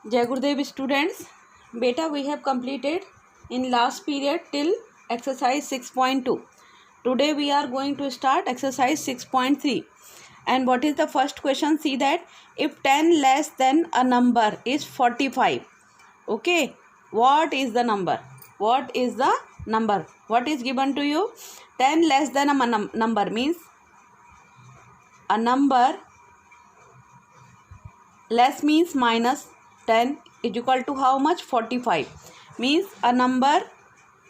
Jai Gurudev students, beta we have completed in last period till exercise 6.2. Today we are going to start exercise 6.3. And what is the first question? See that if 10 less than a number is 45. Okay, what is the number? What is the number? What is given to you? 10 less than a number means a number less means minus 10 is equal to how much? 45. Means a number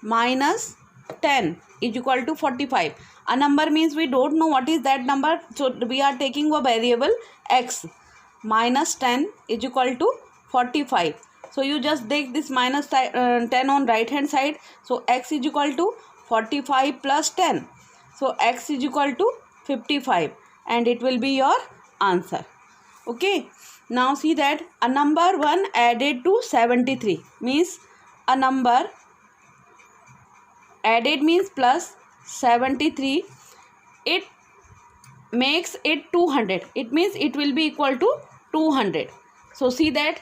minus 10 is equal to 45. A number means we don't know what is that number. So we are taking a variable x. Minus 10 is equal to 45. So you just take this minus 10 on right hand side. So x is equal to 45 plus 10. So x is equal to 55. And it will be your answer. Okay. Now see that a number 1 added to 73 means a number added means plus 73, it makes it 200. It means it will be equal to 200. So see that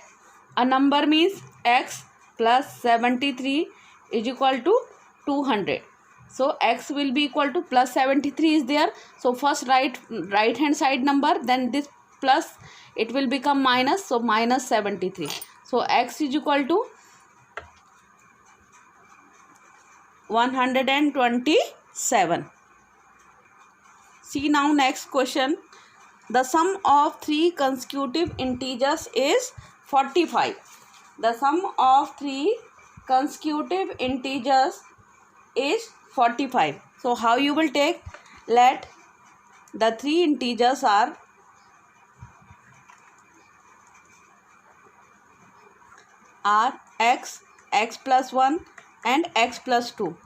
a number means x plus 73 is equal to 200. So x will be equal to plus 73 is there. So first right hand side number, then this plus, it will become minus, so minus 73. So x is equal to 127. See now next question. The sum of three consecutive integers is 45. The sum of three consecutive integers is 45. So how you will take? Let the three integers are x, x plus 1 and x plus 2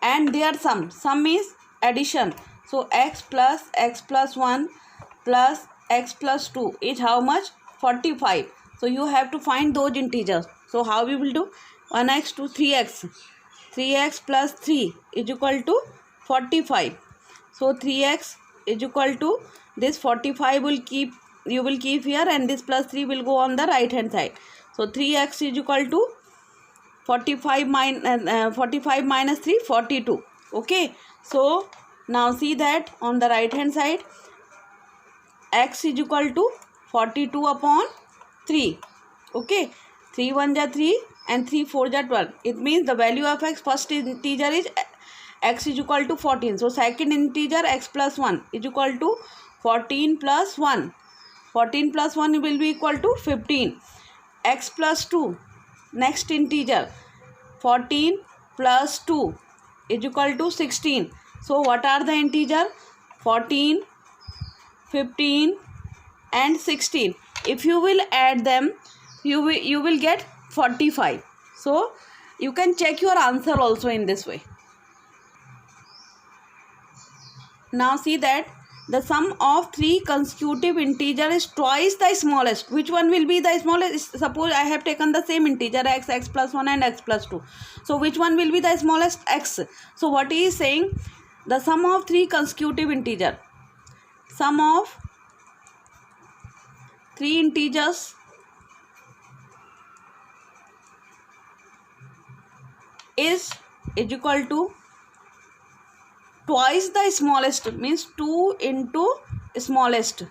and their sum is addition. So x plus 1 plus x plus 2 is how much? 45. So you have to find those integers. So how we will do? 1x to 3x. 3x plus 3 is equal to 45. So 3x is equal to this 45 you will keep here, and this plus 3 will go on the right hand side. So 3x is equal to 45 minus 3, 42. Okay. So now see that on the right hand side, x is equal to 42 upon 3. Okay. 3 1 ja 3 and 3 4 ja 12. It means the value of x, first integer is x is equal to 14. So second integer x plus 1 is equal to 14 plus 1. 14 plus 1 will be equal to 15. X plus 2, next integer, 14 plus 2 is equal to 16. So what are the integer? 14, 15 and 16. If you will add them, you will get 45. So you can check your answer also in this way. Now see that the sum of three consecutive integers is twice the smallest. Which one will be the smallest? Suppose I have taken the same integer x, x plus 1 and x plus 2. So which one will be the smallest? X. So what he is saying? The sum of three consecutive integers. Sum of three integers is equal to twice the smallest, means 2 into smallest.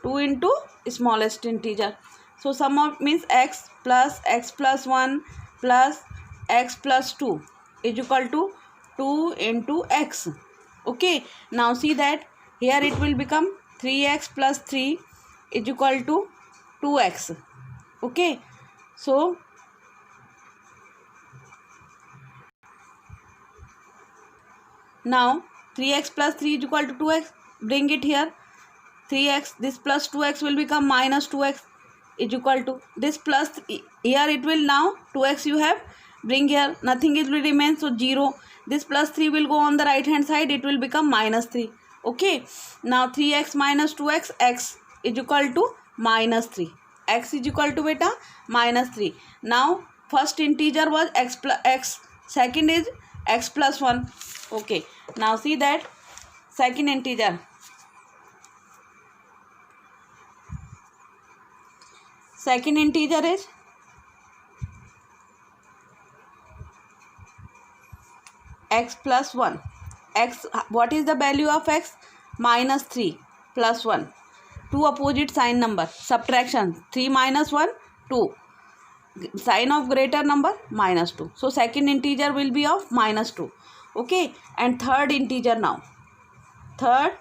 2 into smallest integer. So sum of means x plus 1 plus x plus 2 is equal to 2 into x. Okay. Now see that here it will become 3x plus 3 is equal to 2x. Okay. So now 3x plus 3 is equal to 2x. Bring it here. 3x, this plus 2x will become minus 2x is equal to this plus, here it will now 2x you have. Bring here, nothing it will remain, so 0. This plus 3 will go on the right hand side, it will become minus 3. Okay. Now 3x minus 2x, x is equal to minus 3. X is equal to beta minus 3. Now first integer was x plus x. Second is x plus 1. Okay. Now see that second integer. second integer is x plus 1. X, what is the value of x? Minus 3 plus 1. Two opposite sign number, subtraction, 3 minus 1, 2. Sign of greater number, minus 2. So second integer will be of minus 2. Okay, and third integer now. Third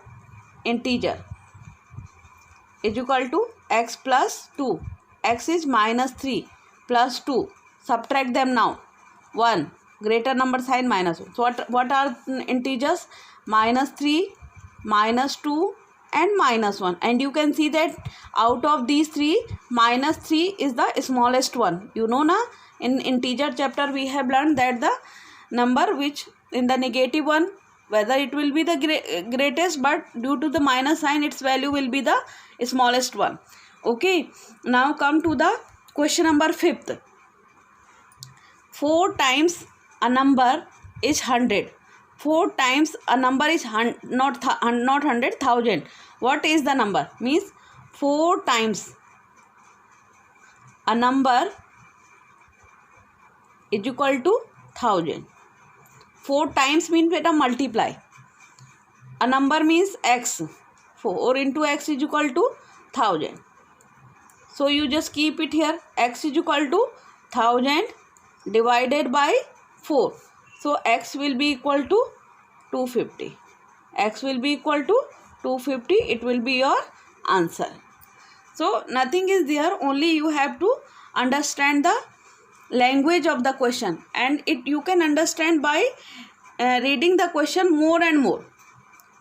integer is equal to x plus 2. X is minus 3 plus 2. Subtract them now. 1. Greater number sign, minus 1. So what are integers? Minus 3, minus 2 and minus 1. And you can see that out of these three, minus 3 is the smallest one. You know na, in integer chapter we have learned that the number which in the negative one, whether it will be the greatest, but due to the minus sign its value will be the smallest one. Okay, now come to the question number 5th. 4 times a number is 100. 4 times a number is not 100, 1000. What is the number? Means 4 times a number is equal to 1000. 4 times means beta multiply. A number means x. 4 into x is equal to 1000. So you just keep it here. X is equal to 1000 divided by 4. So x will be equal to 250. X will be equal to 250. It will be your answer. So nothing is there. Only you have to understand the language of the question, and you can understand by reading the question more and more.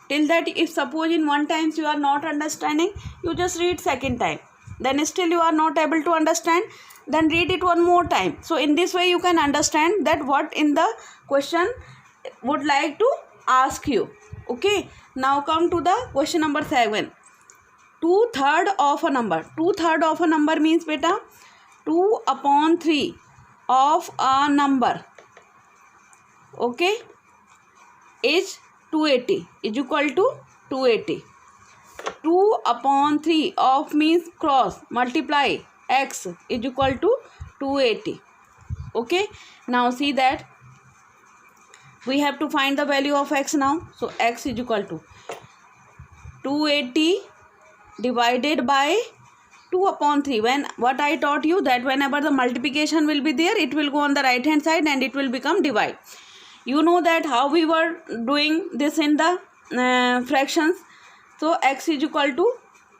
Till that, if suppose in one time you are not understanding, you just read second time. Then still you are not able to understand, then read it one more time. So in this way you can understand that what in the question would like to ask you. Okay, now come to the question number 7. 2/3 of a number. 2/3 of a number means beta 2/3 of a number, okay, is 280, is equal to 280. 2/3 of means cross, multiply, x is equal to 280. Okay, now see that we have to find the value of x now. So x is equal to 280 divided by 2/3. When what I taught you, that whenever the multiplication will be there, it will go on the right hand side and it will become divide. You know that how we were doing this in the fractions. So x is equal to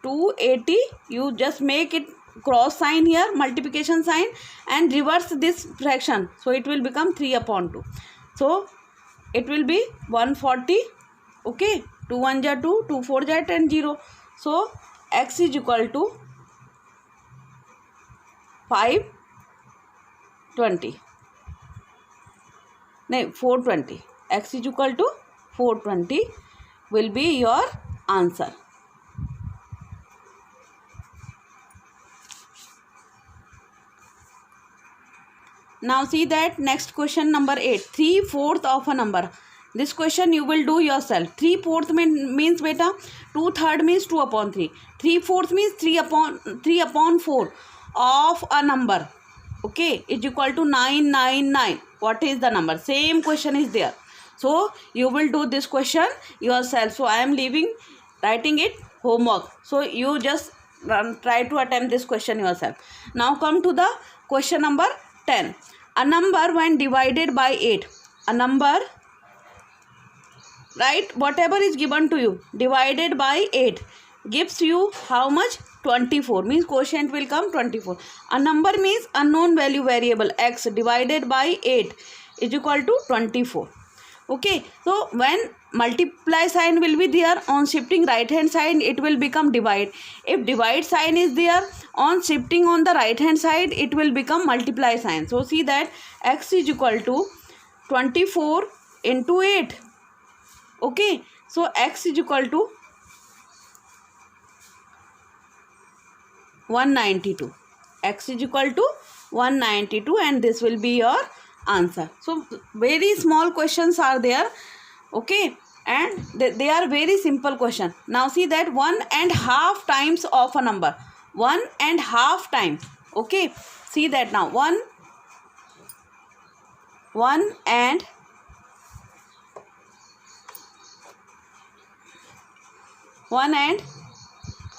280. You just make it cross sign here, multiplication sign, and reverse this fraction. So it will become 3/2. So it will be 140. Okay, 2 1 ja 2, 2 4 ja 10, 0. So x is equal to 520. No, 420. X is equal to 420 will be your answer. Now see that next question number 8. 3/4 of a number. This question you will do yourself. 3/4 means beta 2/3 means 2/3. 3/4 means 3/4 of a number. Okay, is equal to 999. What is the number? Same question is there. So you will do this question yourself. So I am writing it homework. So you just try to attempt this question yourself. Now come to the question number 10. A number when divided by 8. A number, right, whatever is given to you, divided by 8 gives you how much? 24. Means quotient will come 24. A number means unknown value variable x divided by 8 is equal to 24. Okay, so when multiply sign will be there, on shifting right hand side it will become divide. If divide sign is there, on shifting on the right hand side it will become multiply sign. So see that x is equal to 24 into 8. Okay, so x is equal to 192. X is equal to 192, and this will be your answer. So very small questions are there. Okay, and they are very simple question. Now see that 1.5 times of a number. 1.5 times. Okay, see that now. 1 and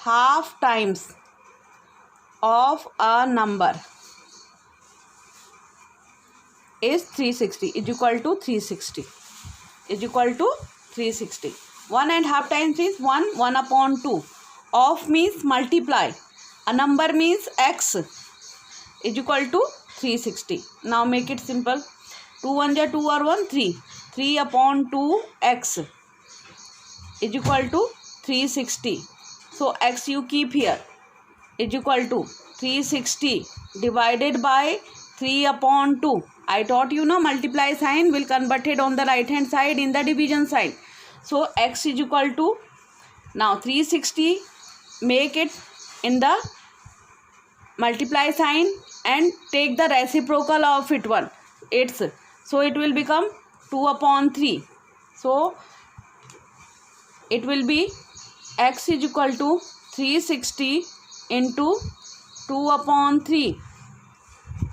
half times of a number is 360 is equal to 360 is equal to 360. 1 and half times is 1 upon 2. Of means multiply. A number means x is equal to 360. Now make it simple. 2 1 ja 2 or 1 3. 3 upon 2 x is equal to 360. So x you keep here is equal to 360 divided by 3 upon 2. I taught you now multiply sign will convert it on the right hand side in the division sign. So x is equal to, now 360, make it in the multiply sign and take the reciprocal of it one. It's, so it will become 2 upon 3. So it will be x is equal to 360 into 2 upon 3.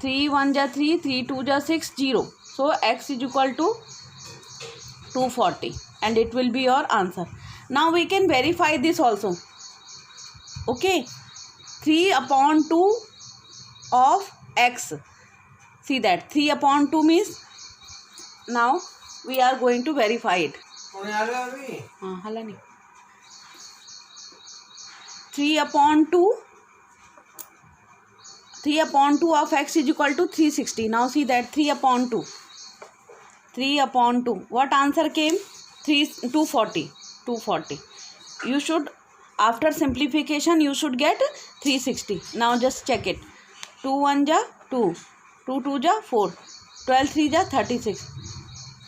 3 1 ja 3, 3 2 ja 6, 0. So x is equal to 240 and it will be your answer. Now we can verify this also. Okay, 3 upon 2 of x. See that 3 upon 2 means, now we are going to verify it. 3 upon 2 of x is equal to 360. Now see that 3 upon 2. What answer came? 240. You should, after simplification, you should get 360. Now just check it. 2 1 ja 2. 2 2 ja 4. 12 3 ja 36.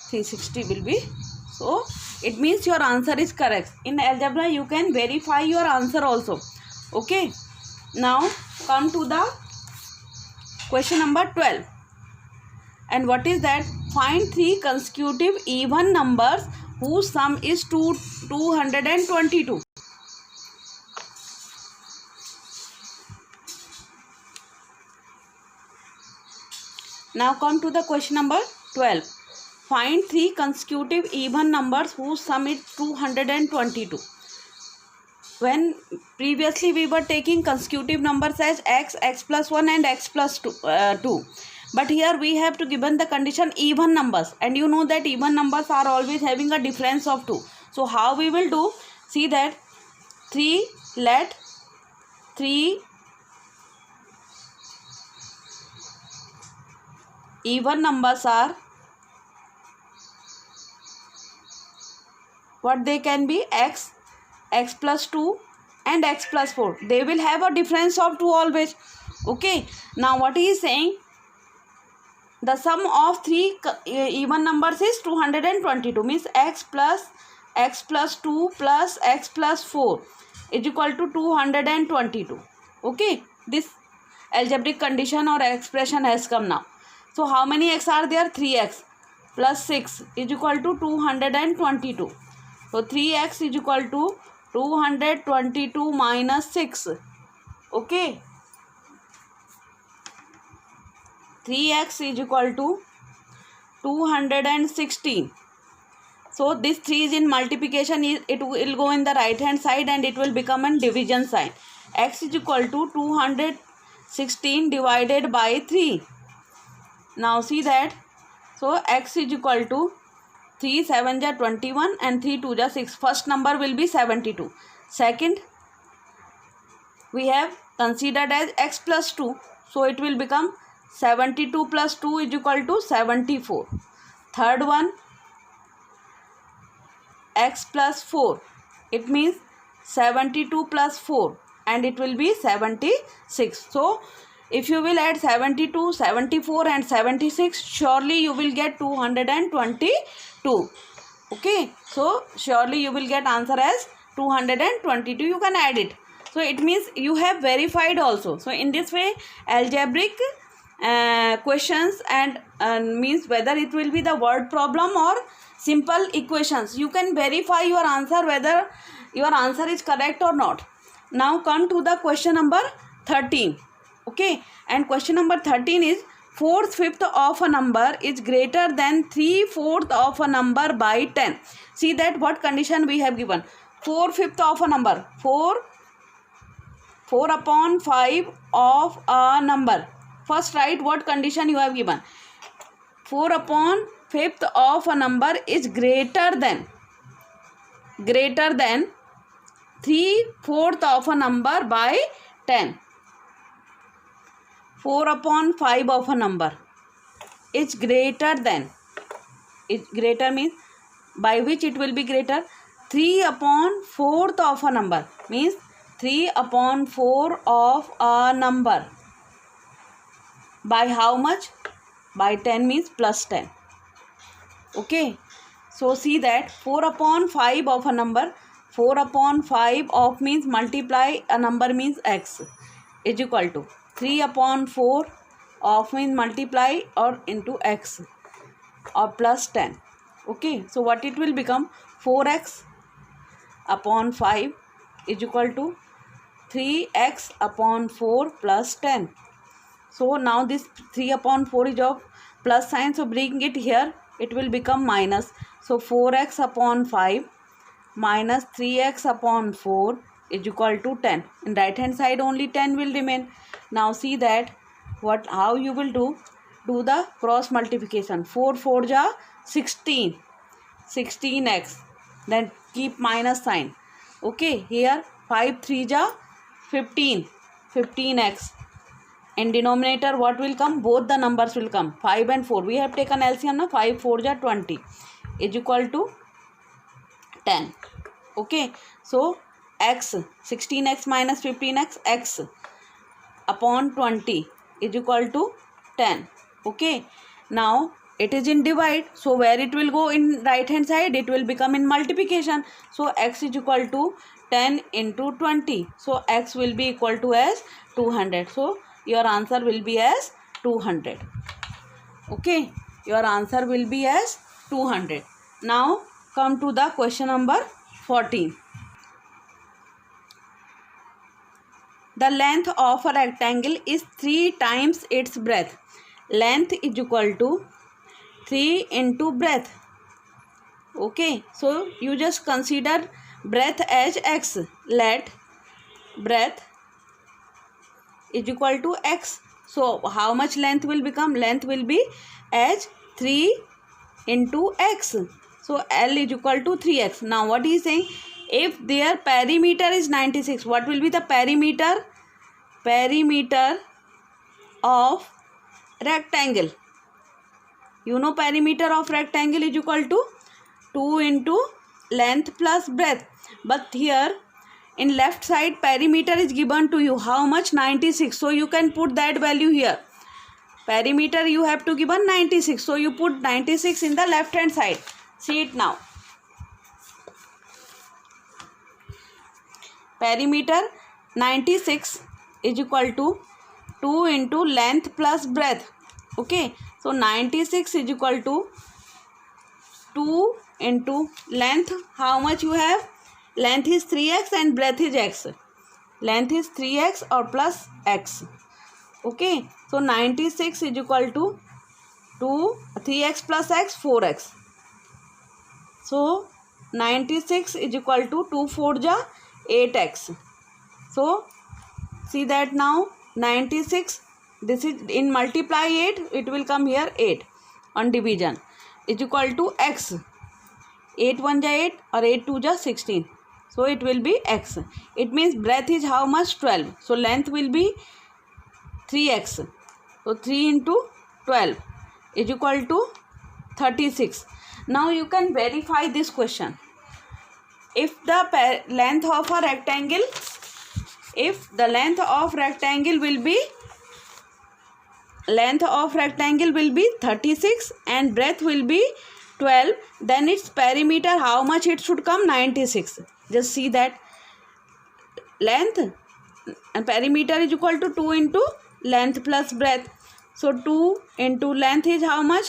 360 will be. So it means your answer is correct. In algebra you can verify your answer also. Okay. Now come to the question number 12. And what is that? Find 3 consecutive even numbers whose sum is 222. Now come to the question number 12. Find 3 consecutive even numbers whose sum is 222. When previously we were taking consecutive numbers as x, x plus 1 and x plus 2. But here we have to given the condition even numbers. And you know that even numbers are always having a difference of 2. So how we will do? See that 3, let 3 even numbers are, what they can be? X, x plus 2 and x plus 4. They will have a difference of 2 always. Okay. Now what he is saying? The sum of 3 even numbers is 222. Means x plus 2 plus x plus 4 is equal to 222. Okay. This algebraic condition or expression has come now. So how many x are there? 3x plus 6 is equal to 222. So 3x is equal to 222 minus 6. Okay. 3x is equal to 216. So this 3 is in multiplication. It will go in the right hand side and it will become a division sign. X is equal to 216 divided by 3. Now see that. So x is equal to 3 7 ja 21 and 3 2 ja 6. First number will be 72. Second we have considered as x plus 2. So it will become 72 plus 2 is equal to 74. Third one, x plus 4. It means 72 plus 4 and it will be 76. So if you will add 72, 74 and 76, surely you will get 222. Okay. So surely you will get answer as 222. You can add it. So it means you have verified also. So in this way, algebraic questions and means whether it will be the word problem or simple equations, you can verify your answer whether your answer is correct or not. Now come to the question number 13. Okay, and question number 13 is 4/5 of a number is greater than 3/4 of a number by 10. See that what condition we have given. 4/5 of a number, 4 upon 5 of a number. First write what condition you have given. 4 upon 5th of a number is greater than 3/4 of a number by 10. 4 upon 5 of a number is greater than, greater means by which it will be greater. 3 upon 4th of a number means 3 upon 4 of a number by how much? By 10 means plus 10. Okay, so see that 4 upon 5 of a number, 4 upon 5 of means multiply a number means x is equal to 3 upon 4 of means multiply or into x or plus 10. Okay, so what it will become? 4x upon 5 is equal to 3x upon 4 plus 10. So now this 3 upon 4 is of plus sign, so bring it here, it will become minus. So 4x upon 5 minus 3x upon 4 is equal to 10. In right hand side only 10 will remain. Now see that how you will do the cross multiplication. 4 4 ja 16, 16x, then keep minus sign. Okay, here 5 3 ja 15, 15x. In denominator what will come? Both the numbers will come, 5 and 4. We have taken LCM now. 5 4 ja 20 is equal to 10. Okay, so x, 16x minus 15x, x upon 20 is equal to 10. Okay, now it is in divide, so where it will go in right hand side, it will become in multiplication. So x is equal to 10 into 20, so x will be equal to as 200. So your answer will be as 200. Okay, your answer will be as 200. Now come to the question number 14. The length of a rectangle is 3 times its breadth. Length is equal to 3 into breadth. Okay, so you just consider breadth as x. Let breadth is equal to x. So how much length will become? Length will be as 3 into x. So L is equal to 3x. Now what he is saying? If their perimeter is 96, what will be the perimeter? Perimeter of rectangle. You know perimeter of rectangle is equal to 2 into length plus breadth. But here in left side perimeter is given to you. How much? 96. So you can put that value here. Perimeter you have to given 96. So you put 96 in the left hand side. See it now. Perimeter 96 is equal to 2 into length plus breadth. Okay, so 96 is equal to 2 into length. How much you have? Length is 3x and breadth is x. Length is 3x or plus x. Okay, so 96 is equal to 3x plus x, 4x. So 96 is equal to 2 4 ja 8x. So see that now 96, this is in multiply 8, it will come here 8 on division is equal to x. 8 1 ja 8 or 8 2 ja 16. So it will be x. It means breadth is how much? 12. So length will be 3x. So 3 into 12 is equal to 36. Now you can verify this question. If the length of a rectangle, if the length of rectangle will be 36 and breadth will be 12, then its perimeter how much it should come? 96. Just see that length and perimeter is equal to 2 into length plus breadth. So 2 into length is how much?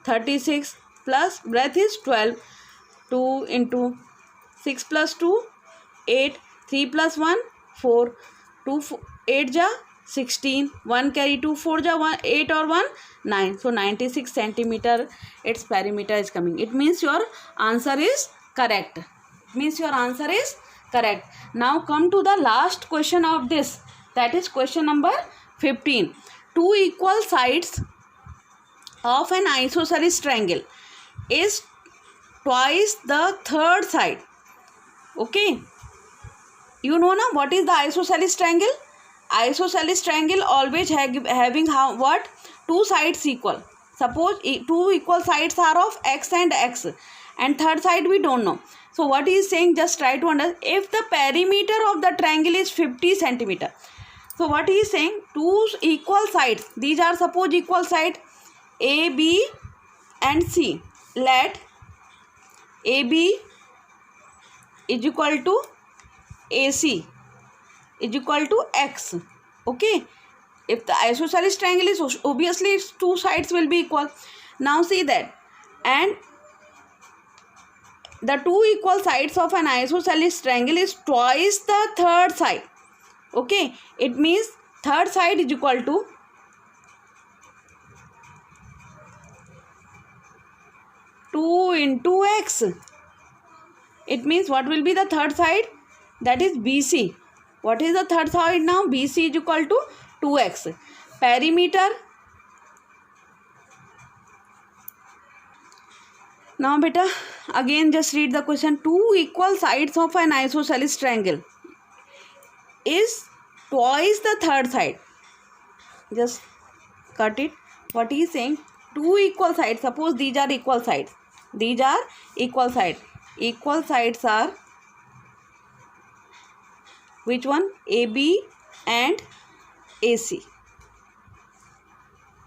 36 plus breadth is 12. 2 into 6 plus 2, 8. 3 plus 1, 4. 2 8 ja 16, 1 carry 2, 4 ja 1, 8 or 1, 9. So 96 centimeter its perimeter is coming. It means your answer is correct. Now come to the last question of this, that is question number 15. Two equal sides of an isosceles triangle is twice the third side. Okay, you know now what is the isosceles triangle? Isosceles triangle always having what? Two sides equal. Suppose two equal sides are of x and x, and third side we don't know. So what he is saying, just try to understand. If the perimeter of the triangle is 50 centimeter, so what he is saying, two equal sides, these are suppose equal side A, B and C. Let AB is equal to AC is equal to x. Okay, if the isosceles triangle is, obviously its two sides will be equal. Now see that, and the two equal sides of an isosceles triangle is twice the third side. Okay, it means third side is equal to 2 into x. It means what will be the third side? That is BC. What is the third side now? BC is equal to 2x. Perimeter. Now beta, again just read the question. Two equal sides of an isosceles triangle is twice the third side. Just cut it. What he is saying? Two equal sides. Suppose these are equal sides. These are equal sides. Equal sides are which one? AB and AC.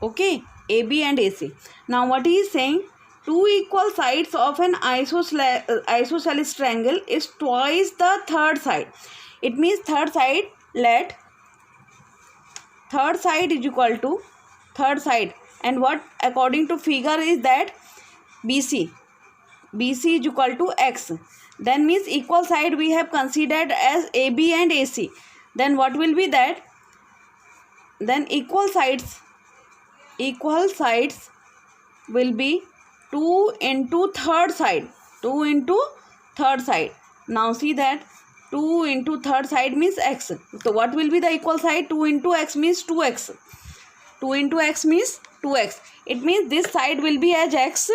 Okay, AB and AC. Now what he is saying, two equal sides of an isosceles triangle is twice the third side. It means third side, let third side is equal to third side, and what according to figure is that BC is equal to x. Then means equal side we have considered as AB and AC. Then what will be that? Then equal sides will be 2 into third side. 2 into third side. Now see that 2 into third side means x. So what will be the equal side? 2 into x means 2x. 2 into x means 2x. It means this side will be as x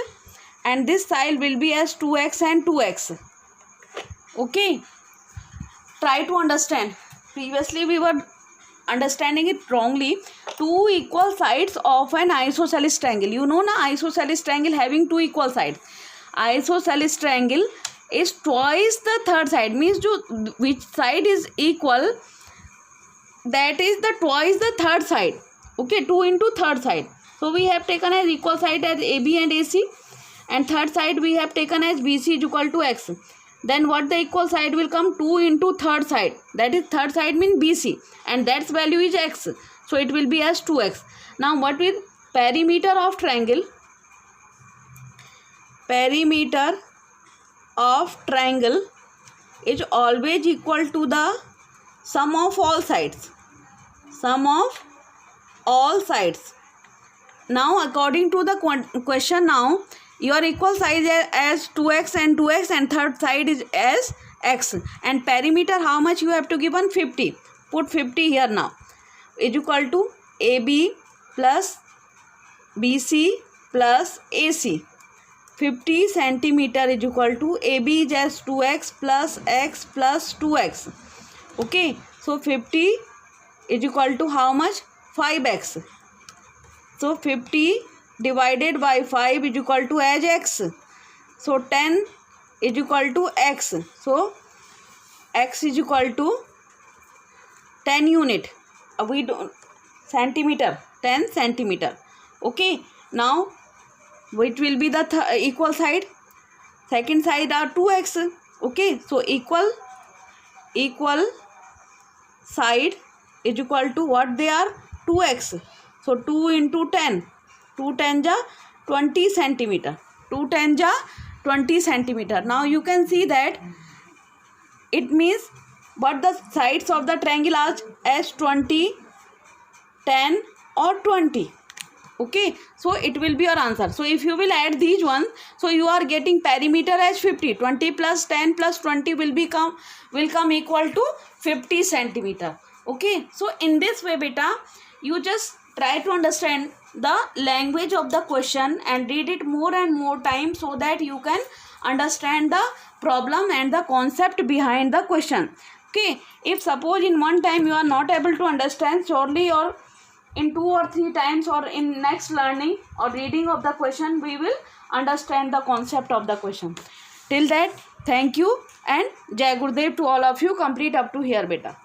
and this side will be as 2x and 2x. Okay, try to understand. Previously we were understanding it wrongly. Two equal sides of an isosceles triangle. You know na, isosceles triangle having two equal sides. Isosceles triangle is twice the third side. Means which side is equal, that is the twice the third side. Okay, 2 into third side. So we have taken as equal side as AB and AC, and third side we have taken as BC is equal to x. Then what the equal side will come? 2 into third side. That is third side means BC, and that's value is x. So it will be as 2x. Now what will perimeter of triangle? Perimeter of triangle is always equal to the sum of all sides. Sum of all sides. Now according to the question, now your equal size as 2x and 2x, and third side is as x, and perimeter how much you have to give on 50. Put 50 here now. Is equal to AB plus BC plus AC. 50 centimeter is equal to AB is as 2x plus x plus 2x. Okay, so 50 is equal to how much? 5x. So 50 divided by 5 is equal to as x. So 10 is equal to x. So x is equal to 10 unit. We don't centimeter, 10 centimeter. Okay, now which will be the equal side? Second side are 2x. Okay, so equal side is equal to what they are? 2x. So 2 into 10. 2 10 ja 20 centimeter. 2 10 ja 20 centimeter. Now you can see that it means what the sides of the triangle are as 20 10 or 20. Okay, so it will be your answer. So if you will add these ones, so you are getting perimeter as 50. 20 plus 10 plus 20 will come equal to 50 centimeter. Okay, so in this way beta, you just try to understand the language of the question and read it more and more time, so that you can understand the problem and the concept behind the question. Okay, if suppose in one time you are not able to understand, surely or in 2 or 3 times or in next learning or reading of the question, we will understand the concept of the question. Till that, thank you and Jai Gurudev to all of you. Complete up to here beta.